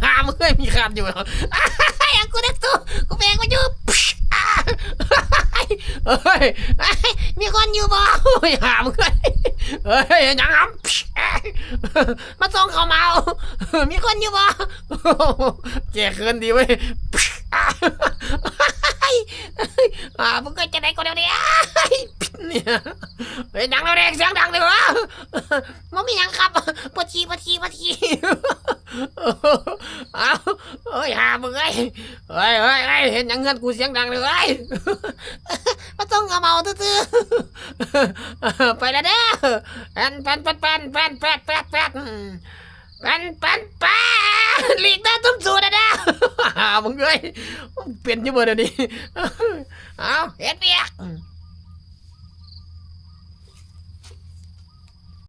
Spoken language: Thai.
หามึงเคยมีคำอยู่เหรอกูได้ตู้กูแบงมาอยู่เฮ้ยมีคนอยู่บ่หามึงเคยเฮ้ยยังหำมาส่งเขาเมามีคนอยู่บ่แกเกินดีเว้ยมึงก็จะได้ก็เดี๋ยวนี้เนี่ยเฮ้ยดังแล้วเด็กเสียงดังเลยวะมันมียังครับปวดฉี่เอาเฮ้ยหามึงเฮ้ยเห็นยังเงินกูเสียงดังเลยมาต้องเอาเมาตื้อไปแล้วเด้อแปนหลีกได้ตุ้มสูดนะมึงเอ้ยเปลี่ยนยังไงเดี๋ยวนี้เอาเฮ็ดเปียก